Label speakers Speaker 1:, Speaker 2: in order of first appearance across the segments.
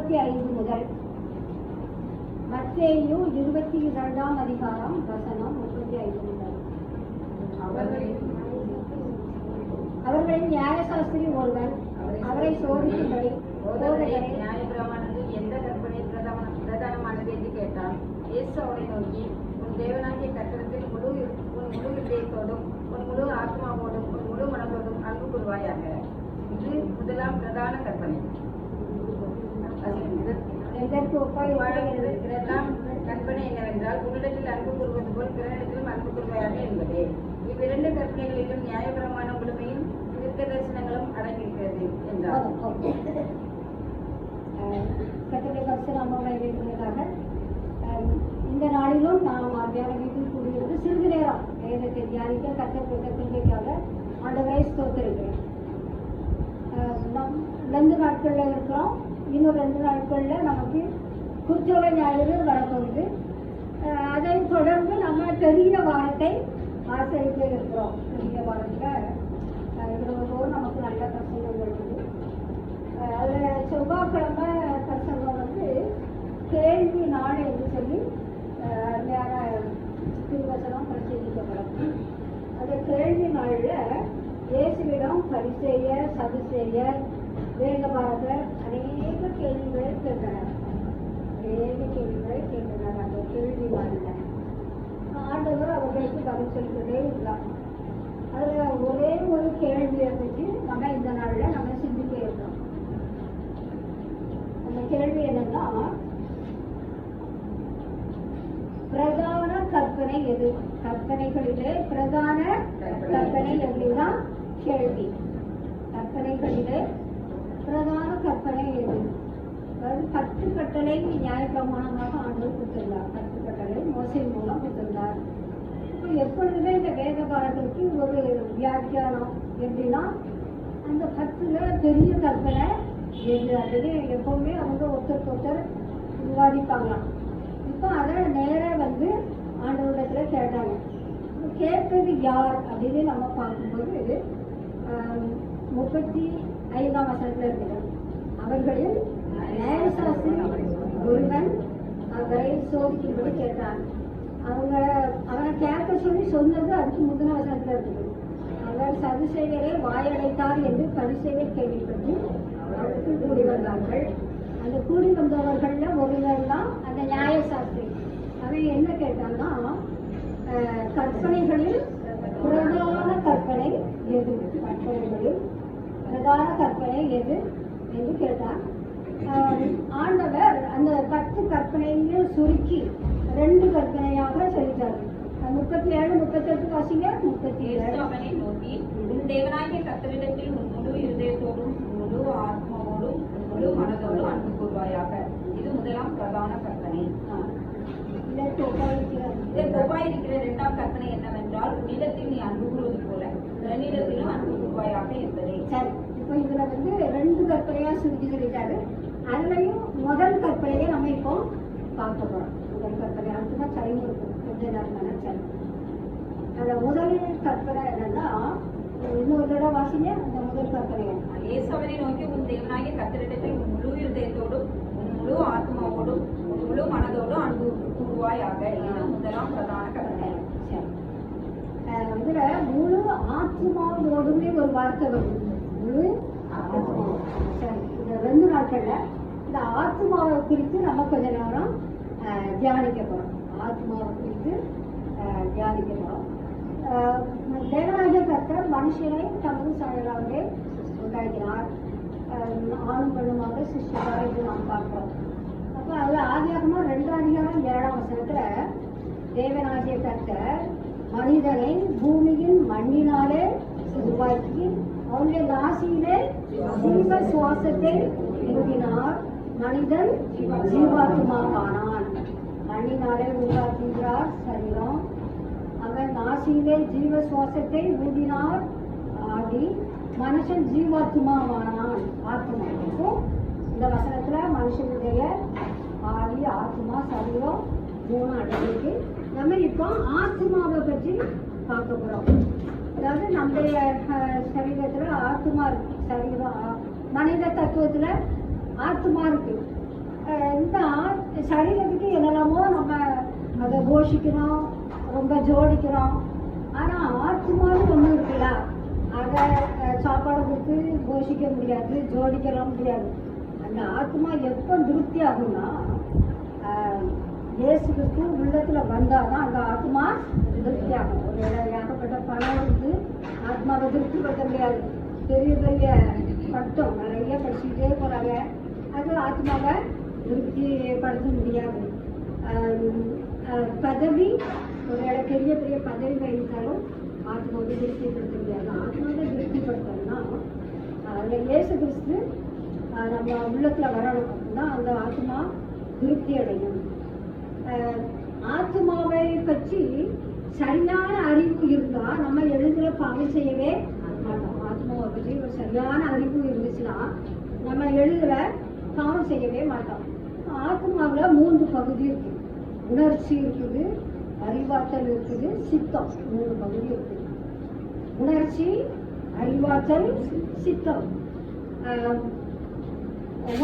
Speaker 1: 35 முதல் மத்தேயு 22ஆம் அதிகாரம் வசனம் 35 முதல். அவர்களின் நியாயசாஸ்திரி ஒருவன் அவரை சோதிக்கும்படி
Speaker 2: நியாயப்பிரமாணத்தில் எந்த கற்பனை பிரதானமானது என்று கேட்டான். இயேசு அவனை நோக்கி, உன் தேவனாகிய கர்த்தரிடத்தில் உன் முழு இதயத்தோடும் உன் முழு ஆத்மாவோடும் உன் முழு மனதோடும் அன்பு கூறுவாயாக. இது முதலாம் பிரதான கற்பனை. இரண்டாம் கற்பனை என்னவென்றால், உன்னிடத்தில் அன்பு கூறுவது போல் பிறனிடத்திலும் அன்பு கூறுவாயாக என்பதே. இவ்விரண்டு கற்பனைகளிலும் நியாயப்பிரமாண முழுமையும் தீர்க்க தரிசனங்களும் அடங்கியிருக்கிறது என்றார்.
Speaker 1: கர்த்தருடைய பரிசுத்த நாமத்திற்காக இந்த நாளிலும் நாம் ஆவியான வீட்டில் கூடியிருந்து சிறிது நேரம் வேதத்தை தியானிக்க கர்த்தர் கொடுத்த கிருபைக்காக ஆண்டவரை ஸ்தோத்திரிக்கிறேன். நாம் 2 நாட்கள்ல இருக்கிறோம். இன்னும் 2 நாட்கள்ல நமக்கு குற்றவை ஞாயிறு வரப்போகுது. அதை தொடர்ந்து நம்ம பெரிய வாரத்தை ஆசரிக்க இருக்கிறோம். பெரிய வாரத்தில் இருபதோடு நமக்கு நல்ல பிரசங்கங்கள் இருக்குது. அதில் செவ்வாய்க்கிழமை பிரசங்கம் வந்து கேள்வி நாள் என்று சொல்லி அருமையான திருவசனம் பிரச்சரிக்கப்படும். அந்த கேள்வி நாளில் இயேசுவிடம் பரிசேயர் சதுசேயர் வேதபாரகர் அநேக கேள்விகளை கேட்டனர். அந்த கேள்வி நாளில் ஆண்டவர் அவர்களுக்கு பதில் சொல்லிக்கிட்டே இருந்தார். அதில் ஒரே ஒரு கேள்வியை பற்றி நம்ம இந்த நாளில் நம்ம சிந்திக்க இருக்கோம். அந்த கேள்வி என்னன்னா, பிரதான கற்பனை எது? கற்பனைகளிலே பிரதான கற்பனை எதுதான் கேள்வி. கற்பனைகளிலே பிரதான கற்பனை எது? அதாவது 10 கட்டளை நியாயப்பிரமாணமாக ஆண்டவர் கொடுத்திருந்தார். 10 கட்டளை மோசே மூலம் கொடுத்திருந்தார். இப்போ எப்பொழுதுமே இந்த வேத காலத்திற்கு ஒரு வியாக்கியானம் எப்படின்னா, அந்த 10ல பெரிய கற்பனை எது அல்லது எப்பவுமே அவங்க ஒருத்தர் விவாதிப்பாங்களாம். இப்போ அதை நேராக வந்து ஆண்டவரிடத்துல கேட்டாங்க. கேட்பது யார் அப்படின்னு நம்ம பார்க்கும்போது 35ஆம் வசனத்துல இருக்குது. அவர்களில் நியாயசாஸ்திரி ஒருவன் அவரை சோதிக்கும்படி கேட்டான். அவனை கேட்க சொல்லி சொன்னது அதுக்கு முந்தின வசனத்துல இருக்குது. அவர் சதுசேயரை வாயடைத்தார் என்று பரிசேயர் கேள்விப்பட்டு அவருக்கு கூடி வந்தார்கள். அந்த கூடி வந்தவர்கள்ல ஒருவர் தான் அந்த நியாயசாஸ்திரி. அவன் என்ன கேட்டான்னா, கற்பனைகளில் பிரதான கற்பனை எது? கற்பனைகளில் பிரதான கற்பனை எது என்று கேட்டான். ஆண்டவர் அந்த 10 கற்பனையும் சுருக்கி 2 கற்பனையாக சொல்லிட்டார். 37, 38 வாசிங்க. 37.
Speaker 2: அவனை நோக்கி, உன் தேவனாகிய கர்த்தரிடத்தில் உன் முழு இருதயத்தோடும் முழு ஆத்மாவோடும் முழு மனதோடும் அன்பு கூறுவாயாக. இது முதலாம் பிரதான கற்பனை. இதற்கு ஒப்பாயிருக்கிற 2ஆம் கற்பனை என்னவென்றால், உன்னிடத்தில் நீ அன்பு கூறுவது போல பிறனிடத்திலும் அன்பு கூறுவாயாக என்பதே.
Speaker 1: சரி, இப்போ இதுல வந்து 2 கற்பனையா சுருக்கி சொல்லிட்டாரு. அதுலயும் முதல் கற்பனையை நம்ம இப்போ பார்க்க போறோம். முதல் கற்பனை அதுதான் சரிவு இருக்கும். கொஞ்ச நேரம் சரி. அந்த முதல் கற்பனை என்னன்னா, இன்னொரு தடவை வாசிங்க. அந்த முதல் கற்பனை
Speaker 2: இயேசு அவனை நோக்கி, உன் தேவனாகிய கர்த்தரிடத்தில் உன் முழு இருதயத்தோடும் உன் முழு ஆத்மாவோடும் உன் முழு மனதோடும் அன்பு கூறுவாயாக. இது முதலாம் பிரதான கற்பனை.
Speaker 1: இதுல முழு ஆத்மாவோடுமே ஒரு வார்த்தை வருது. முழு ஆத்மா. சரி, இந்த 2 நாட்கள்ல இந்த ஆத்மாவை குறித்து நம்ம கொஞ்ச நேரம் தியானிக்க போறோம். ஆத்மாவை குறித்து தியானிக்க போறோம். தேவனாகிய கர்த்தர் மனுஷனை தமது சாயலாகவே உண்டாக்கினார். ஆணும் பெண்ணுமாக சிருஷ்டித்தார் என்று நாம் பார்க்கிறோம். அப்போ அதுல ஆதியாகமம் 2ஆம் அதிகாரம் 7ஆம் வசனத்துல தேவனாகிய கர்த்தர் மனிதனை பூமியின் மண்ணினாலே உருவாக்கி அவனுடைய நாசியிலே ஜீவ சுவாசத்தை ஊதினார். மனிதன் ஜீவாத்மாவானான். மண்ணினாலே உருவாக்குகிறார் சரீரம். அவன் நாசியிலே ஜீவ சுவாசத்தை ஊதினார் ஆடி மனுஷன் ஜீவாத்மாவானான். ஆத்மா. இந்த வசனத்துல மனுஷனுடைய ஆதி ஆத்மா சரீரம் 3 அடங்கிருக்கு. நம்ம இப்போ ஆத்மாவை பற்றி பார்க்க போறோம். அதாவது நம்முடைய சரீரத்துல ஆத்மா இருக்கு. சரீரம் மனித தத்துவத்துல ஆத்மா இருக்கு. இந்த சரீரத்துக்கு என்னெல்லாமோ நம்ம அதை போஷிக்கிறோம், ரொம்ப ஜோடிக்கிறோம். ஆனால் ஆத்மான்னு ஒன்று இருக்குல்ல, அதை சாப்பாடு கொடுத்து போஷிக்க முடியாது, ஜோடிக்கலாம் முடியாது. அந்த ஆத்மா எப்போ திருப்தி ஆகும்னா இயேசு கிறிஸ்து உள்ளத்தில் வந்தால் தான் அந்த ஆத்மா திருப்தி ஆகும். ஒரு ஏகப்பட்ட பணம் இருந்து ஆத்மாவை திருப்திப்படுத்த முடியாது. பெரிய பெரிய பட்டம் நிறைய படிச்சுக்கிட்டே போகிறாங்க, அது ஆத்மாவை திருப்திப்படுத்த முடியாது. பதவி ஒரு பெரிய பெரிய பதவி வைத்தாலும் ஆத்மாவை திருப்திப்படுத்த முடியாது. ஆத்மாவை திருப்திப்படுத்தணும்னா அதில் இயேசு கிறிஸ்து நம்ம உள்ளத்தில் வரணும் அப்படின்னா அந்த ஆத்மா திருப்தி அடையும். ஆத்மாவை பற்றி சரியான அறிவு இருந்தால் நம்ம எளிதில் பாவம் செய்யவே மாட்டோம். ஆத்மாவை பற்றி ஒரு சரியான அறிவு இருந்துச்சுன்னா நம்ம எளிதில் பாவம் செய்யவே மாட்டோம். ஆத்மாவில் 3 பகுதி இருக்குது. உணர்ச்சி இருக்குது, அறிவாற்றல் இருக்குது, சித்தம். 3 பகுதி இருக்குது. உணர்ச்சி, அறிவாற்றல், சித்தம்.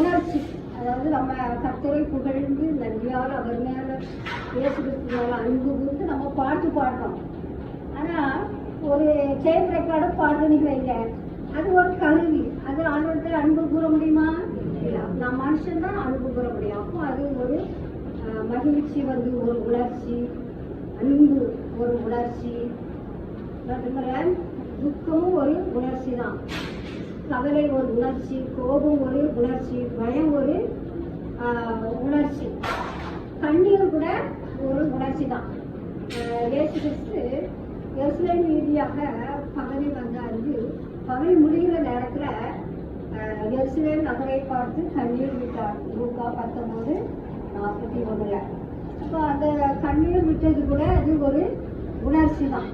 Speaker 1: உணர்ச்சி அதாவது நம்ம கர்த்தரை புகழ்ந்து நன்றியால் அவர் மேல இயேசு கிறிஸ்து மேல அன்பு கூர்ந்து நம்ம பாட்டு பாடுறோம். ஆனால் ஒரு டேப் ரெக்கார்டு பாடுறீங்க வைங்க, அது ஒரு கருவி. அது ஆண்டவர்கிட்ட அன்பு கூற முடியுமா? நான் மனுஷன் தான் அன்பு கூற முடியும். அப்போ அது ஒரு மகிழ்ச்சி வந்து ஒரு உணர்ச்சி, அன்பு ஒரு உணர்ச்சி, துக்கமும் ஒரு உணர்ச்சி தான். கவலை ஒரு உணர்ச்சி, கோபம் ஒரு உணர்ச்சி, பயம் ஒரு உணர்ச்சி, கண்ணீர் கூட ஒரு உணர்ச்சி தான். இயேசு கிறிஸ்து எருசலேம் ரீதியாக பகலை வந்தாரு. பகல் முடிகிற நேரத்தில் எருசலேம் நகரை பார்த்து கண்ணீர் விட்டார். லூக்கா 19:41. அப்போ அந்த கண்ணீர் விட்டது கூட அது ஒரு உணர்ச்சி தான்.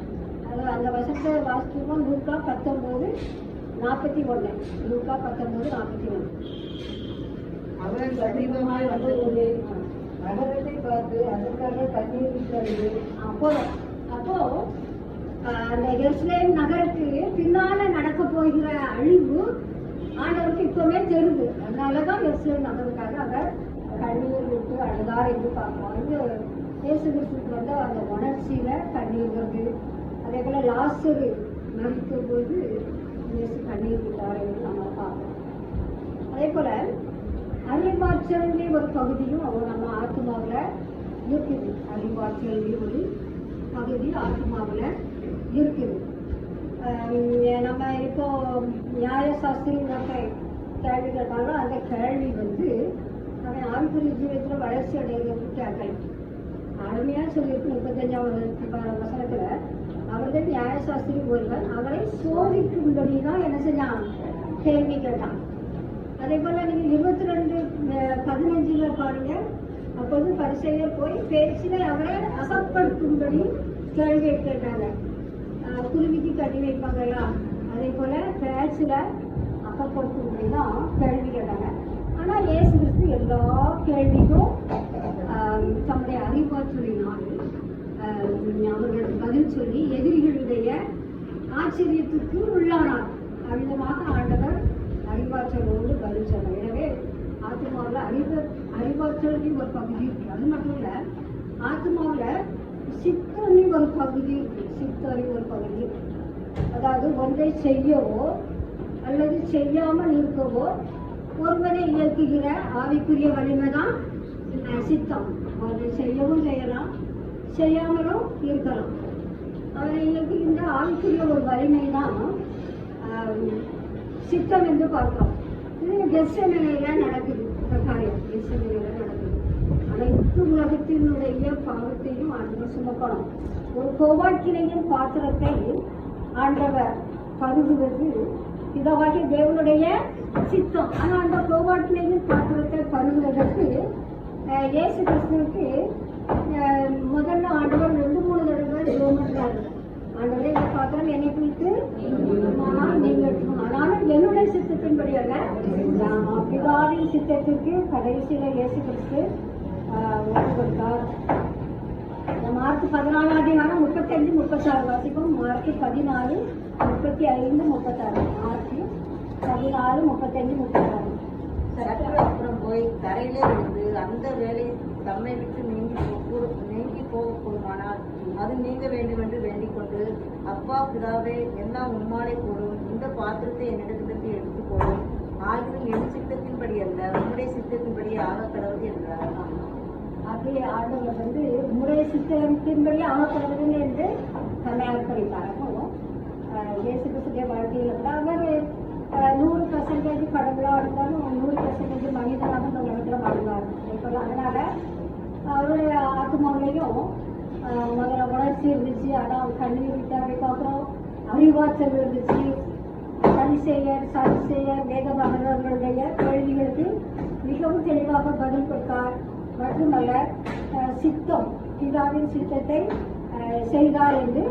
Speaker 1: அது அந்த வசத்தை வாசிச்சுக்கோம். லூக்கா 19:41. லூக்கா 19:41.
Speaker 3: அவன் சமீபமாய் வந்தபோது நகரத்தை பார்த்து அதற்காக கண்ணீர் விட்டது.
Speaker 1: அப்போ அந்த எருசலேம் நகரத்துக்கு பின்னால நடக்க போகிற அழிவு ஆண்டவருக்கு இப்பவுமே தெரியுது. அதனாலதான் எருசலேம் நகருக்காக அவர் கண்ணீர் விட்டு அழுதார் என்று பார்ப்போம். இது இயேசு கிறிஸ்துக்கு வந்து அந்த உணர்ச்சியில கண்ணீர் வருது. அதே போல லாசரு மரித்த போது இயேசு கண்ணீர் விட்டார் என்று நம்ம பார்ப்போம். அதே போல அறிவாற்றலே ஒரு பகுதியும் நம்ம ஆத்மாவில் இருக்குது. அறிவாற்றலே ஒரு பகுதி ஆத்மாவில் இருக்குது. நம்ம இப்போ நியாயசாஸ்திரி கேள்வி கேட்டாலும் அந்த கேள்வி வந்து அவன் ஆவிக்குரிய ஜீவிதத்தில் வளர்ச்சி அடைகிறதுக்கு கேட்கல. அருமையாக சொல்லியிருக்கு 35ஆம் வசனத்தில், அவர்கள் நியாயசாஸ்திரி ஒருவன் அவரை சோதிக்கும்படி தான் என்ன செஞ்சான், கேள்வி கேட்டான். அதே போல் நீங்கள் 22:15 பாருங்க. அப்போது பரிசேயர் போய் பேச்சில் அவரை அகப்படுத்தும்படி கேள்வி கேட்டாங்க. குருவிக்கு கட்டி வைப்பாங்களா, அதே போல் பேச்சில் அகப்படுத்தும்படி தான் கேள்வி கேட்டாங்க. ஆனால் இயேசு கிறிஸ்து எல்லா கேள்விக்கும் தம்முடைய அறிவாற்றலினால் அவர்களுக்கு பதில் சொல்லி எதிரிகளுடைய ஆச்சரியத்துக்கு உள்ளானார். அவ்விதமாக ஆண்டவர் அறிவாற்றலோடு பதில் சொன்னார். எனவே ஆத்மாவில் அறிவாற்றலின் ஒரு பகுதி இருக்கு. அது மட்டும் இல்லை, ஆத்மாவில் சித்தறிவு ஒரு பகுதி இருக்கு. சித்தறிவு ஒரு பகுதி இருக்கு. அதாவது ஒன்றை செய்யவோ அல்லது செய்யாமல் இருக்கவோ ஒருவனை இயக்குகிற ஆவிக்குரிய வலிமை தான் சித்தம். ஒன்றை செய்யவும் செய்யலாம், செய்யாமலும் இருக்கலாம். அவனை இயக்குகின்ற ஆவிக்குரிய ஒரு வலிமை தான் சித்தம் என்று பார்க்கிறோம். இது கெத்செமனேல நடக்குது. இந்த காரியம் கெத்செமனேல நடக்குது. அனைத்து உலகத்தினுடைய பாவத்தையும் ஆண்டவர் சுமக்கணும். ஒரு கோவாக்கினையின் பாத்திரத்தை ஆண்டவர் பருகுவது இதவாகிய தேவனுடைய சித்தம். ஆனால் அந்த கோவாக்கினையின் பாத்திரத்தை பருகுவதற்கு இயேசு கிறிஸ்துவுக்கு முதல்ல ஆண்டவர் 2-3 தடவை ஜோமன்றார். ஆண்டவரே, இந்த பாத்திரம் என்னை குறித்து ஆனாலும் என்னுடைய சித்தத்தின்படி அல்ல, பிதாவின் சித்தத்திற்கு கடைசியில இயேசு கிறிஸ்து ஒப்பு கொடுத்தார். மார்க் 14:35 36 வாசிப்போம். மார்க் 14:35 36. மார்க் 14:35 36.
Speaker 3: சற்று அப்புறம் போய் தரையிலே விழுந்து அந்த வேலை தம்மை விட்டு நீங்கி போகக்கூடுமானால் அது நீங்க வேண்டும் என்று வேண்டிக் கொண்டு, அப்பா பிதாவே எல்லாம் உம்மாலே கூடும், இந்த பாத்திரத்தை என்னிடத்திலிருந்து எடுத்து போடும், ஆகிலும் என் சித்தத்தின்படி அல்ல உம்முடைய சித்தத்தின்படி ஆக கடவுள் என்றார்.
Speaker 1: அப்படியே ஆண்டவர் வந்து உம்முடைய சித்தத்தின்படி ஆக கடவுள் என்று தன்னை அர்ப்பணித்தார். இயேசு கிறிஸ்துடைய வாழ்க்கையில் கூட அவர் 100% கடவுளாக இருந்தாலும் 100% மனிதனாக இந்த உலகத்தில் வாழ்ந்தார். அதனால அவருடைய ஆத்மாவிலையும் முதல்ல உணர்ச்சி இருந்துச்சு, ஆனால் கண்ணீர் விட்டாரை பார்க்குறோம், அறிவாற்றல் இருந்துச்சு. பரிசேயர் சதுசேயர் வேதபாரர்களுடைய கேள்விகளுக்கு மிகவும் தெளிவாக பதில் கொடுத்தார். மட்டுமல்ல சித்தம், பிதாவின் சித்தத்தை செய்தார் என்று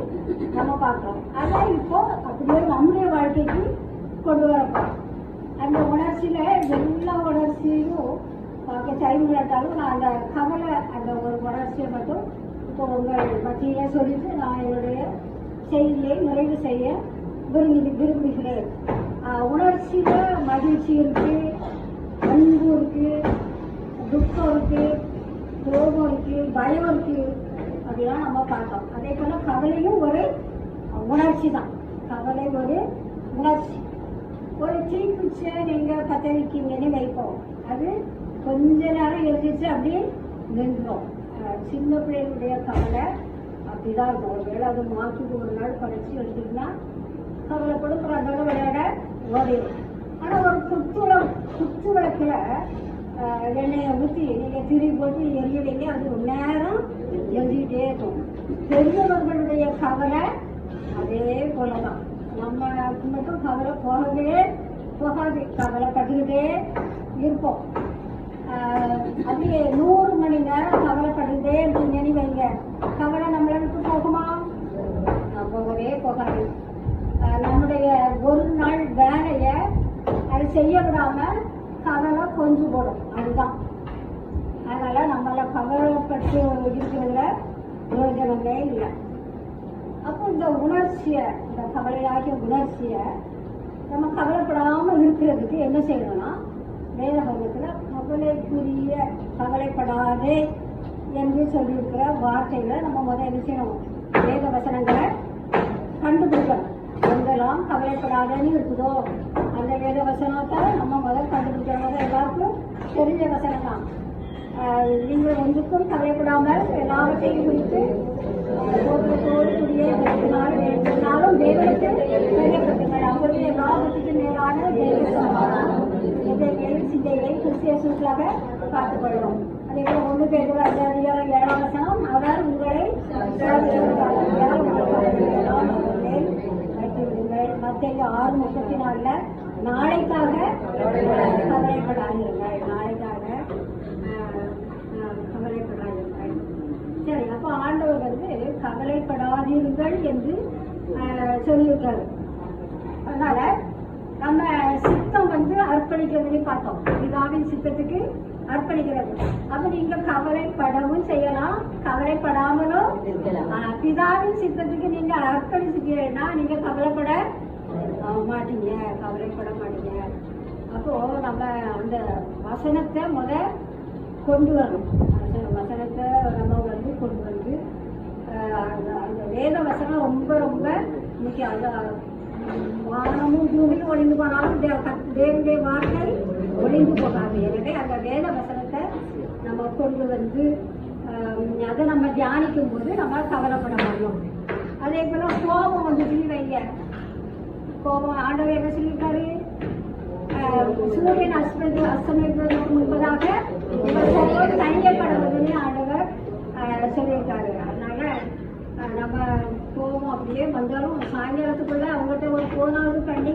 Speaker 1: நம்ம பார்க்கிறோம். அதான் இப்போ அப்படியே நம்முடைய வாழ்க்கைக்கு கொண்டு வரப்போம். அந்த உணர்ச்சியில எல்லா உணர்ச்சியும் பார்க்க டைம் இல்லாட்டாலும் நான் அந்த கவலை அந்த ஒரு உணர்ச்சியை மட்டும் இப்போ உங்கள் மத்தியிலே சொல்லிட்டு நான் என்னுடைய செய்தியை நிறைவு செய்ய விரும்புகிறேன். உணர்ச்சியில மகிழ்ச்சி இருக்கு, அன்பு இருக்கு, துக்கம் இருக்கு, கோபம் இருக்கு, பயம் இருக்கு, அப்படிலாம் நம்ம பார்த்தோம். அதே போல கவலையும் ஒரு உணர்ச்சி தான். கவலை ஒரு உணர்ச்சி. ஒரு தீக்குச்சை நீங்க பற்ற வைக்கீங்கன்னு வைப்போம், அது கொஞ்ச நேரம் எழுதிச்சு அப்படியே நின்றோம். சின்ன பிள்ளைகளுடைய கவலை அப்படிதான் இருக்கும். ஒருவேளை அது மாற்றுக்கு ஒரு நாள் படிச்சு எழுதிட்டுனா கவலைப்படும், அதோட விளையாட ஓடிடும். ஆனா ஒரு குத்து விளக்குல எண்ணெயை ஊற்றி நீங்க திரி போட்டு எரிய வைங்க, அது ஒரு நேரம் எழுதிட்டே இருக்கும். பெரியவர்களுடைய கவலை அதே போலதான். நம்ம மட்டும் கவலை போகவே போகாது, கவலைப்பட்டுக்கிட்டே இருப்போம். அப்படியே 100 மணி நேரம் கவலைப்பட்டுக்கிட்டே இருக்கீங்கன்னு வைங்க, கவலை நம்மளை விட்டு போகுமா? போகவே போகாது. நம்முடைய ஒரு நாள் வேலையை அதை செய்ய விடாம கவலை கொஞ்சம் போடும், அதுதான். அதனால நம்மள கவலைப்பட்டு இருக்கிறதுல பிரயோஜனமே இல்லை. அப்போ இந்த உணர்ச்சியை, இந்த கவலையாகிய உணர்ச்சியை நம்ம கவலைப்படாம இருக்கிறதுக்கு என்ன செய்யணும்னா, வேதகத்துல கவலைக்குரிய கவலைப்படாதே என்று சொல்லியிருக்கிற வார்த்தைகளை நம்ம முதல்ல என்ன செய்யணும், வேத வசனங்களை கண்டுபிடிக்கணும். எங்கெல்லாம் கவலைப்படாதேன்னு இருக்குதோ அந்த வேத வசனத்தை நம்ம முதல் கண்டுபிடிக்கணும். எல்லாருக்கும் தெரிஞ்ச வசனம் தான். நீங்கள் ஒன்றுக்கும் கவலைப்படாமல் எல்லாவற்றையும் குறித்து நாளும் தேவனுக்கு தெரியப்பட்டுங்கள். அப்பொழுது எல்லாவற்றுக்கு மேலான தேவ சமாதானம் எதைகளையும் சிந்தைகளை கிறிஸ்தியசுக்களாக காத்துக்கொள்ளும். அதே போல 1 பேதுரு 5:7 வசனம், அவர் உங்களை வைத்துவிடுங்கள். மத்தேயு 6:34 நாளைக்காக கவலைப்படாதீர்கள், நாளைக்காக கவலைப்படாதீர்கள். சரி, அப்போ ஆண்டவர் வந்து கவலைப்படாதீர்கள் என்று சொல்லியிருக்காரு. அதனால நம்ம சித்தம் வந்து அர்ப்பணிக்கிறதுன்னு பார்த்தோம், பிதாவின் சித்தத்துக்கு அர்ப்பணிக்கிறது. அப்ப நீங்க கவலைப்படவும் செய்யலாம், கவலைப்படாமலும் பிதாவின் சித்தத்துக்கு நீங்க அர்ப்பணிச்சுட்டீங்கன்னா நீங்க கவலைப்பட மாட்டீங்க, கவலைப்பட மாட்டீங்க. அப்போ நம்ம அந்த வசனத்தை கொண்டு வரணும். வசனத்தை நம்ம வந்து கொண்டு வந்து அந்த வேத வசனம் ரொம்ப ரொம்ப முக்கியம். அந்த வானமும் பூமியும் ஒளிந்து போனாலும் தேவனுடைய வார்த்தை ஒளிந்து போகாது. எனவே அந்த வேத வசனத்தை நம்ம கொண்டு வந்து அதை நம்ம தியானிக்கும் போது நம்ம கவலைப்பட முடியும். அதே போல கோபம் வந்து வைங்க, கோபம் ஆண்டவர் என்ன சொல்லியிருக்காரு, சூரியன் அஸ்தமிப்பதற்கு முன்பதாக தனியப்படுவதுன்னு ஆண்டவர் சொல்லியிருக்காரு. அதனால நம்ம கோபம் அப்படியே வந்தாலும் சாயங்காலத்துக்குள்ள அவங்ககிட்ட ஒரு போனாலும் பண்ணி